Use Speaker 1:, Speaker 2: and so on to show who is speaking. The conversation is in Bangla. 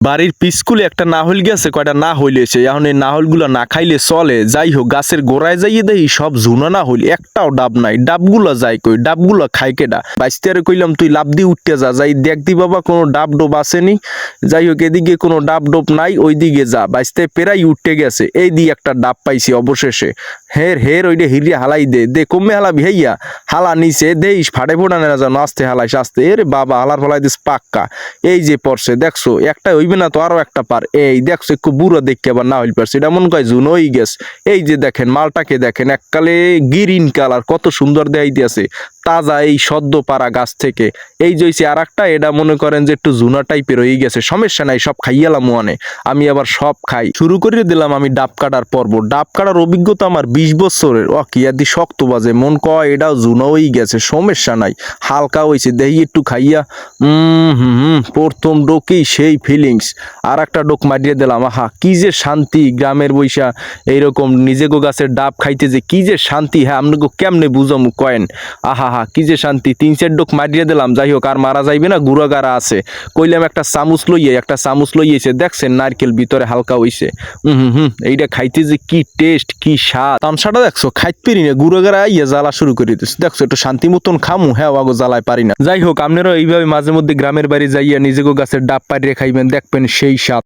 Speaker 1: বাড়ির পিছকুলে একটা নাহল গেছে, কয়টা না হইলেছে, এখন এই নাহলগুলো না খাইলে চলে। যাই হোক, গাছের গোড়ায় যাইয়ে দেই সব ঝুনা না হইল, একটাও ডাব নাই। ডাবগুলো যাই কই, ডাবগুলো খাই কেডা? বাইস্তারে কইলাম তুই লাভ দিয়ে উঠতে যা, যাই দেখ দি বাবা কোনো ডাব ডোব আসেনি। যাই হোক, এদিকে কোনো ডাব ডোব নাই, ওইদিকে যা। বাইস্তায় পেরাই উঠতে গেছে, এই দিয়ে একটা ডাব পাইছি অবশেষে। হের হের ওইটা হিরিয়া হালাই দে দে, কমে হালাবি হেইয়া হালা নিচে দেইস, ফাটে ফোটা না যেন, আস্তে হালাইস আস্তে। এরে বাবা, হালার ফলাই দিস পাক্কা। এই যে পড়ছে দেখছো, একটা হইবে না তো আরো একটা পার। এই দেখছো একটু বুড়ো দেখতে আবার না হইল পারছে, এটা মন কয় জুনই গেছ। এই যে দেখেন মালটাকে দেখেন, এককালে গ্রিন কালার, কত সুন্দর দেখাইতে আছে, তাজা এই সদ্য পারা গাছ থেকে। এই জইছে আর একটা, এটা মনে করেন যে একটু জুনা টাইপের হয়ে গেছে, সমস্যা নাই, সব খাইয়ালাম মনে। আমি আবার সব খাই। শুরু করে দিলাম আমি ডাব কাটার পর্ব। ডাব কাটার অভিজ্ঞতা আমার 20 বছরের। ও কি আদি শক্ত বাজে, মন কয় এটাও জুনা হয়ে গেছে, সমস্যা নাই, হালকা হয়েছে, দেহি একটু খাইয়া প্রথম ডোকেই সেই ফিলিংস। আর একটা ডোক মারিয়ে দিলাম, আহা কি যে শান্তি গ্রামের বৈশা এইরকম নিজেগো গাছের ডাব খাইতে, যে কি যে শান্তি। হ্যাঁ, আপনাকে কেমনে বুঝামু কয়েন, আহা হা কি যে শান্তি। 3-4 ডোক মারিয়ে দিলাম। যাই হোক, আর মারা যাইবে না, গুড়াগাড়া আছে। কইলাম একটা চামচ লইয়ে, একটা চামচ লইয়েছে, দেখছেন নারকেল ভিতরে হালকা হইছে। এইটা খাইতে যে কি টেস্ট, কি স্বাদ। তামসাটা দেখছো, খাইতে পারি না, গুড়াগাড়া ইয়ে জ্বালা শুরু করে দিচ্ছে। দেখছো একটু শান্তি মতন খামু, হ্যাঁ আগো জ্বালায় পারি না। যাই হোক, আপনারা এইভাবে মাঝে মধ্যে গ্রামের বাড়ি যাইয়া নিজেগো গাছের ডাব পাড়িয়ে খাইবেন, দেখবেন সেই স্বাদ।